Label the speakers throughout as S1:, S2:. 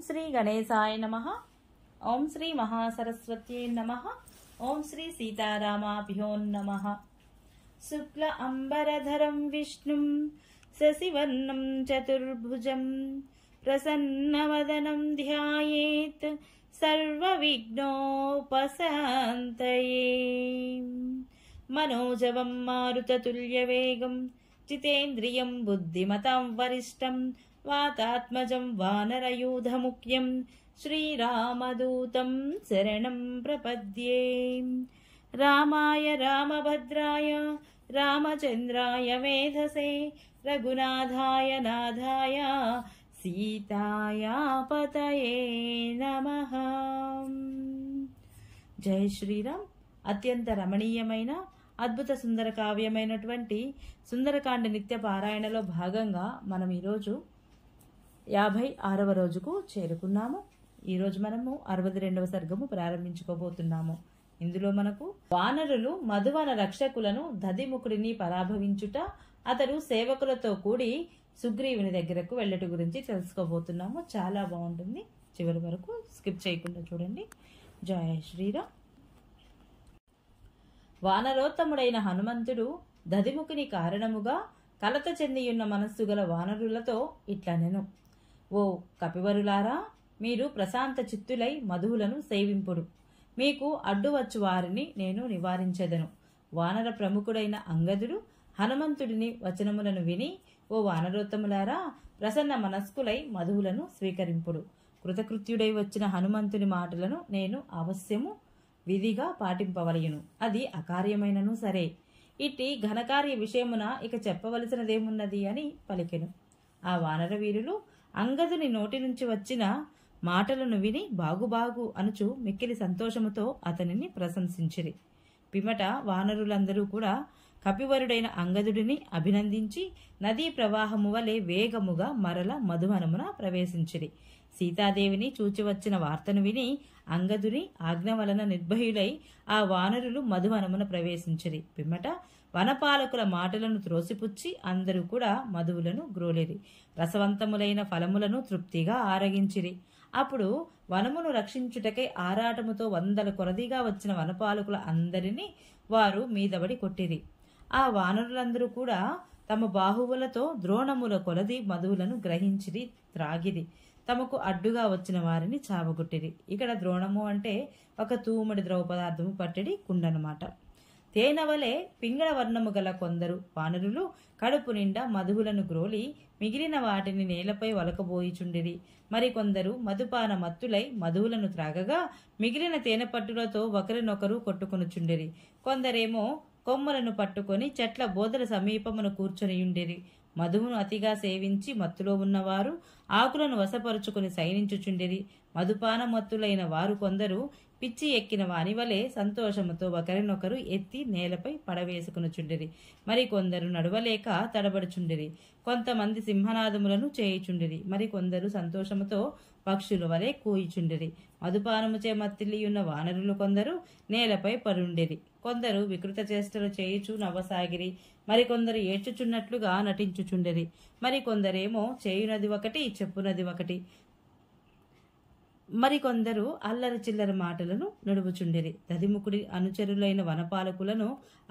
S1: శ్రీ గణేశాయ నమః. ఓం శ్రీ మహాసరస్వత్యై నమః. ఓం శ్రీ సీతారామాభ్యో నమః. శుక్ల అంబరధరం విష్ణుం శశివర్ణం చతుర్భుజం ప్రసన్నవదనం ధ్యాయేత్ సర్వవిఘ్నోపశాంతయే. మనోజవం మారుతతుల్యవేగం జితేంద్రియం బుద్ధిమతాం వరిష్టం వాతాత్మజం వానరయూధముఖ్యం శ్రీరామదూతం శరణం ప్రపద్యే. రామాయ రామభద్రాయ రామచంద్రాయ వేధసే రఘునాథాయ నాథాయ సీతాయ పతయే నమః. జై శ్రీరామ్. అత్యంత రమణీయమైన అద్భుత సుందర కావ్యమైనటువంటి సుందరకాండ నిత్య పారాయణలో భాగంగా మనం ఈరోజు 56వ రోజుకు చేరుకున్నాము. ఈరోజు మనము 62వ సర్గము ప్రారంభించుకోబోతున్నాము. ఇందులో మనకు వానరులు మధువన రక్షకులను దధిముఖుడిని పరాభవించుట, అతడు సేవకులతో కూడి సుగ్రీవుని దగ్గరకు వెళ్ళట గురించి తెలుసుకోబోతున్నాము. చాలా బాగుంటుంది, చివరి వరకు స్కిప్ చేయకుండా చూడండి. జయ శ్రీరామ్. వానరోత్తముడైన హనుమంతుడు దధిముఖుని కారణముగా కలత చెందియున్న మనస్సు గల వానరులతో ఇట్లనెను. ఓ కపివరులారా, మీరు ప్రశాంత చిత్తులై మధువులను సేవింపుడు. మీకు అడ్డువచ్చు వారిని నేను నివారించెదను. వానర ప్రముఖుడైన అంగదుడు హనుమంతుడిని వచనములను విని, ఓ వానరోత్తములారా, ప్రసన్న మనస్కులై మధువులను స్వీకరింపుడు. కృతకృత్యుడై వచ్చిన హనుమంతుని మాటలను నేను అవశ్యము విధిగా పాటింపవలయును. అది అకార్యమైనను సరే. ఇట్టి ఘనకార్య విషయమున ఇక చెప్పవలసినదేమున్నది అని పలికెను. ఆ వానర వీరులు అంగదుని నోటి నుంచి వచ్చిన మాటలను విని బాగు అనుచు మిక్కిలి సంతోషముతో అతనిని ప్రశంసించిరి. పిమ్మట వానరులందరూ కూడా కపివరుడైన అంగదుడిని అభినందించి నదీ ప్రవాహము వలె వేగముగా మరల మధువనమున ప్రవేశించిరి. సీతాదేవిని చూచివచ్చిన వార్తను విని అంగదుని ఆజ్ఞ వలన నిర్భయులై ఆ వానరులు మధువనమున ప్రవేశించిరి. పిమ్మట వనపాలకుల మాటలను త్రోసిపుచ్చి అందరూ కూడా మధువులను గ్రోలిరి. రసవంతములైన ఫలములను తృప్తిగా ఆరగించిరి. అప్పుడు వనమును రక్షించుటకై ఆరాటముతో 100 కొలదిగా వచ్చిన వనపాలకుల అందరినీ వారు మీదబడి కొట్టిరి. ఆ వానరులందరూ కూడా తమ బాహువులతో ద్రోణముల కొలది మధువులను గ్రహించిరి, త్రాగిరి. తమకు అడ్డుగా వచ్చిన వారిని చావగొట్టిరి. ఇక్కడ ద్రోణము అంటే ఒక తూముడి ద్రవ పదార్థము పట్టడి కుండనమాట. తేనవలే పింగళ వర్ణము గల కొందరు వానరులు కడుపు నిండా మధువులను గ్రోలి మిగిలిన వాటిని నేలపై వలకబోయిచుండిరి. మరికొందరు మధుపాన మత్తులై మధువులను త్రాగగా మిగిలిన తేనె పట్టులతో ఒకరినొకరు కొట్టుకొనుచుండిరి. కొందరేమో కొమ్మలను పట్టుకొని చెట్ల బోదల సమీపమును కూర్చొనియుండిరి. మధువును అతిగా సేవించి మత్తులో ఉన్నవారు ఆకులను వశపరుచుకుని సైనించుచుండిరి. మధుపాన మత్తులైన వారు కొందరు పిచ్చి ఎక్కిన వానివలే సంతోషముతో ఒకరినొకరు ఎత్తి నేలపై పడవేసుకునుచుండిరి. మరికొందరు నడవలేక తడబడుచుండిరి. కొంతమంది సింహనాదములను చేయుచుండిరి. మరికొందరు సంతోషముతో పక్షుల వలె కూయిచుండిరి. మధుపానముచే మత్తిల్లియున్న వానరులు కొందరు నేలపై పరుండిరి. కొందరు వికృత చేష్టలు చేయుచు నవ్వసాగిరి. మరికొందరు ఏడ్చుచున్నట్లుగా నటించుచుండిరి. మరికొందరేమో చేయునది ఒకటి, చెప్పునది ఒకటి. మరికొందరు అల్లరి చిల్లర మాటలను నడుపుచుండిరి. దధిముఖుడి అనుచరులైన వనపాలకులను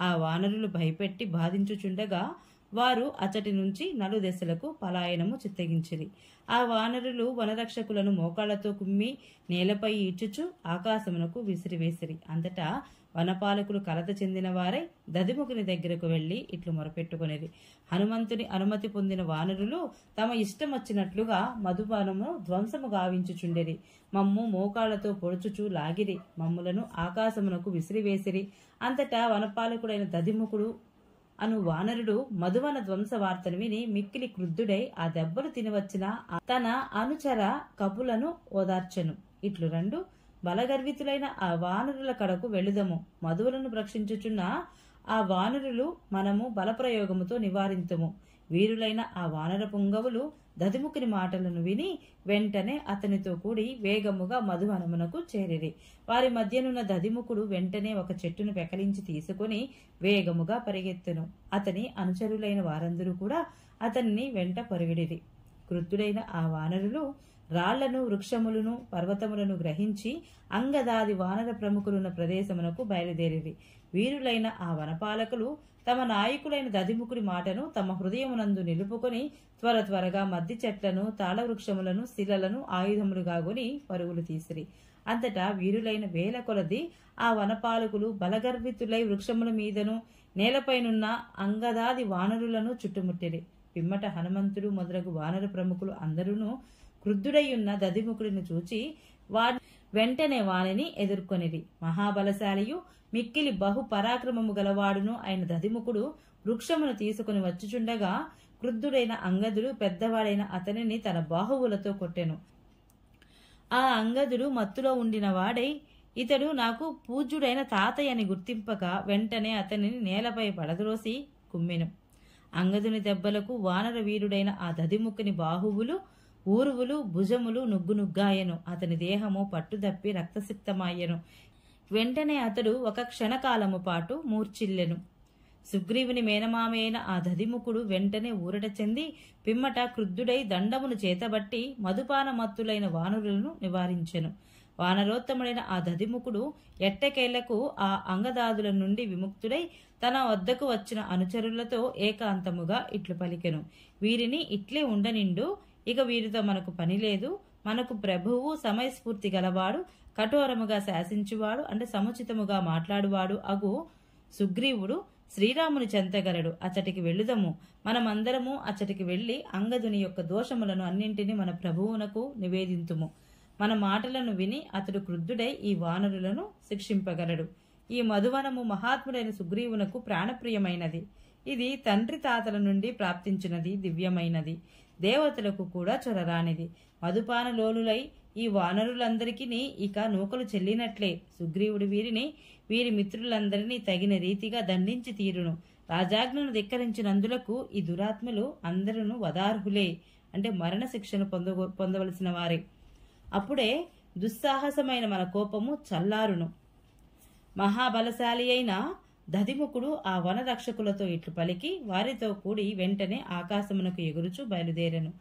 S1: ఆ వానరులు భయపెట్టి బాధించుచుండగా వారు అచటి నుంచి నలుదెసలకు పలాయనము చిత్తగించిరి. ఆ వానరులు వనరక్షకులను మోకాళ్లతో కుమ్మి నేలపై ఈడ్చుచు ఆకాశమునకు విసిరివేసిరి. అంతటా వనపాలకులు కలత చెందిన వారై దధిముఖుని దగ్గరకు వెళ్లి ఇట్లు మొరపెట్టుకునేది. హనుమంతుని అనుమతి పొందిన వానరులు తమ ఇష్టం వచ్చినట్లుగా మధుపానము ధ్వంసము గావించుచుండెరి. మమ్ము మోకాళ్లతో పొడుచుచు లాగిరి. మమ్ములను ఆకాశమునకు విసిరివేసిరి. అంతటా వనపాలకుడైన దధిముఖుడు అను వానరుడు మధువన ధ్వంస వార్తను విని మిక్కిలి క్రుద్ధుడై ఆ దెబ్బలు తినవచ్చిన తన అనుచర కపులను ఓదార్చెను. ఇట్లు రెండు బలగర్వితులైన ఆ వానరుల కడకు వెళుదము. మధువులను రక్షించుచున్న ఆ వానరులు మనము బలప్రయోగముతో నివారింతుము. వీరులైన ఆ వానర పుంగవులు దధిముఖుని మాటలను విని వెంటనే అతనితో కూడి వేగముగా మధువనమునకు చేరిరి. వారి మధ్యనున్న దధిముఖుడు వెంటనే ఒక చెట్టును పెకలించి తీసుకుని వేగముగా పరిగెత్తెను. అతని అనుచరులైన వారందరూ కూడా అతన్ని వెంట పరుగిడిరి. క్రుద్ధుడైన ఆ వానరులు రాళ్లను వృక్షములను పర్వతములను గ్రహించి అంగదాది వానర ప్రముఖులున్న ప్రదేశమునకు బయలుదేరిరి. వీరులైన ఆ వనపాలకులు తమ నాయకులైన దధిముఖుడి మాటను తమ హృదయమునందు నిలుపుకొని త్వరగా మద్ది చెట్లను తాళవృక్షములను శిలలను ఆయుధములుగా గొని పరుగులు తీసిరి. అంతటా వీరులైన వేల కొలది ఆ వనపాలకులు బలగర్వితులై వృక్షముల మీదను నేలపైనున్న అంగదాది వానరులను చుట్టుముట్టిరి. పిమ్మట హనుమంతుడు మొదలగు వానర ప్రముఖులు అందరూ క్రుద్ధుడయ్యున్న దధిముఖుడిని చూచి వెంటనే వానిని ఎదుర్కొనిరి. మహాబలశాలియు మిక్కిలి బహు పరాక్రమము గలవాడును అయిన దధిముఖుడు వృక్షమును తీసుకుని వచ్చుచుండగా క్రుద్ధుడైన అంగదుడు పెద్దవాడైన అతనిని తన బాహువులతో కొట్టెను. ఆ అంగదుడు మత్తులో ఉండిన వాడై ఇతడు నాకు పూజ్యుడైన తాతయ్యని గుర్తింపక వెంటనే అతనిని నేలపై పడద్రోసి కుమ్మెను. అంగదుని దెబ్బలకు వానర వీరుడైన ఆ దధిముఖుని బాహువులు ఊరువులు భుజములు నుగ్గునుగ్గాయెను. అతని దేహము పట్టుదప్పి రక్తసిక్తమాయెను. వెంటనే అతడు ఒక క్షణకాలము పాటు మూర్ఛిల్లెను. సుగ్రీవుని మేనమామ అయిన ఆ దధిముఖుడు వెంటనే ఊరట చెంది పిమ్మట క్రుద్ధుడై దండమును చేతబట్టి మధుపాన మత్తులైన వానరులను నివారించెను. వానరోత్తముడైన ఆ దధిముఖుడు ఎట్టకేళ్లకు ఆ అంగదాదుల నుండి విముక్తుడై తన వద్దకు వచ్చిన అనుచరులతో ఏకాంతముగా ఇట్లు పలికెను. వీరిని ఇట్లే ఉండనిండు. ఇక వీరితో మనకు పని లేదు. మనకు ప్రభువు సమయస్ఫూర్తి గలవాడు, కఠోరముగా శాసించువాడు, అంటే సముచితముగా మాట్లాడువాడు అగు సుగ్రీవుడు శ్రీరాముని చెంతగలడు. అచ్చటికి వెళ్ళుదము. మనమందరము అచ్చటికి వెళ్లి అంగదుని యొక్క దోషములను అన్నింటినీ మన ప్రభువునకు నివేదింతుము. మన మాటలను విని అతడు క్రుద్ధుడై ఈ వానరులను శిక్షింపగలడు. ఈ మధువనము మహాత్ముడైన సుగ్రీవునకు ప్రాణప్రియమైనది. ఇది తండ్రి తాతల నుండి ప్రాప్తించినది, దివ్యమైనది, దేవతలకు కూడా చొరరానిది. మధుపాన లోలులై ఈ వానరులందరికీ ఇక నూకలు చెల్లినట్లే. సుగ్రీవుడు వీరి మిత్రులందరినీ తగిన రీతిగా దండించి తీరును. రాజాజ్ఞను ధిక్కరించినందులకు ఈ దురాత్మలు అందరూ వదార్హులే, అంటే మరణ శిక్షను పొందవలసిన వారే. అప్పుడే దుస్సాహసమైన మన కోపము చల్లారును. మహాబలశాలి అయిన దధిముఖుడు ఆ వనరక్షకులతో ఇట్లు పలికి వారితో కూడి వెంటనే ఆకాశమునకు ఎగురుచు బయలుదేరెను.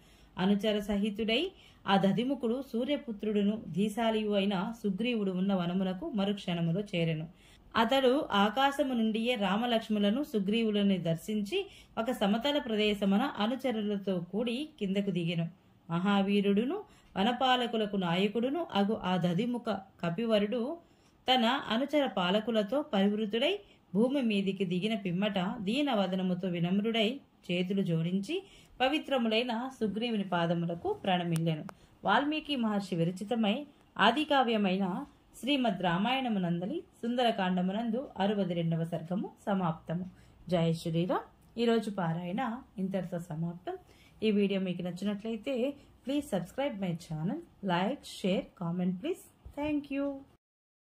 S1: అనుచర సహితుడై ఆ దధిముఖుడు సూర్యపుత్రుడును ధీశాలియు అయిన సుగ్రీవుడు ఉన్న వనమునకు మరుక్షణములో చేరెను. అతడు ఆకాశము నుండియే రామలక్ష్ములను సుగ్రీవులను దర్శించి ఒక సమతల ప్రదేశమున అనుచరులతో కూడి కిందకు దిగెను. మహావీరుడును వనపాలకులకు నాయకుడును అగు ఆ దధిముఖ కపివరుడు తన అనుచర పాలకులతో పరివృతుడై భూమి మీదికి దిగిన పిమ్మట దీనవదనముతో వినమ్రుడై చేతులు జోడించి పవిత్రములైన సుగ్రీవుని పాదములకు ప్రణమిల్లెను. వాల్మీకి మహర్షి విరచితమై ఆదికావ్యమైన శ్రీమద్ రామాయణమునందలి సుందరకాండమునందు 62వ సర్గము సమాప్తము. జై శ్రీరామ్. ఈరోజు పారాయణ ఇంతటితో సమాప్తం. ఈ వీడియో మీకు నచ్చినట్లయితే please subscribe my channel, like, share, comment please. Thank you.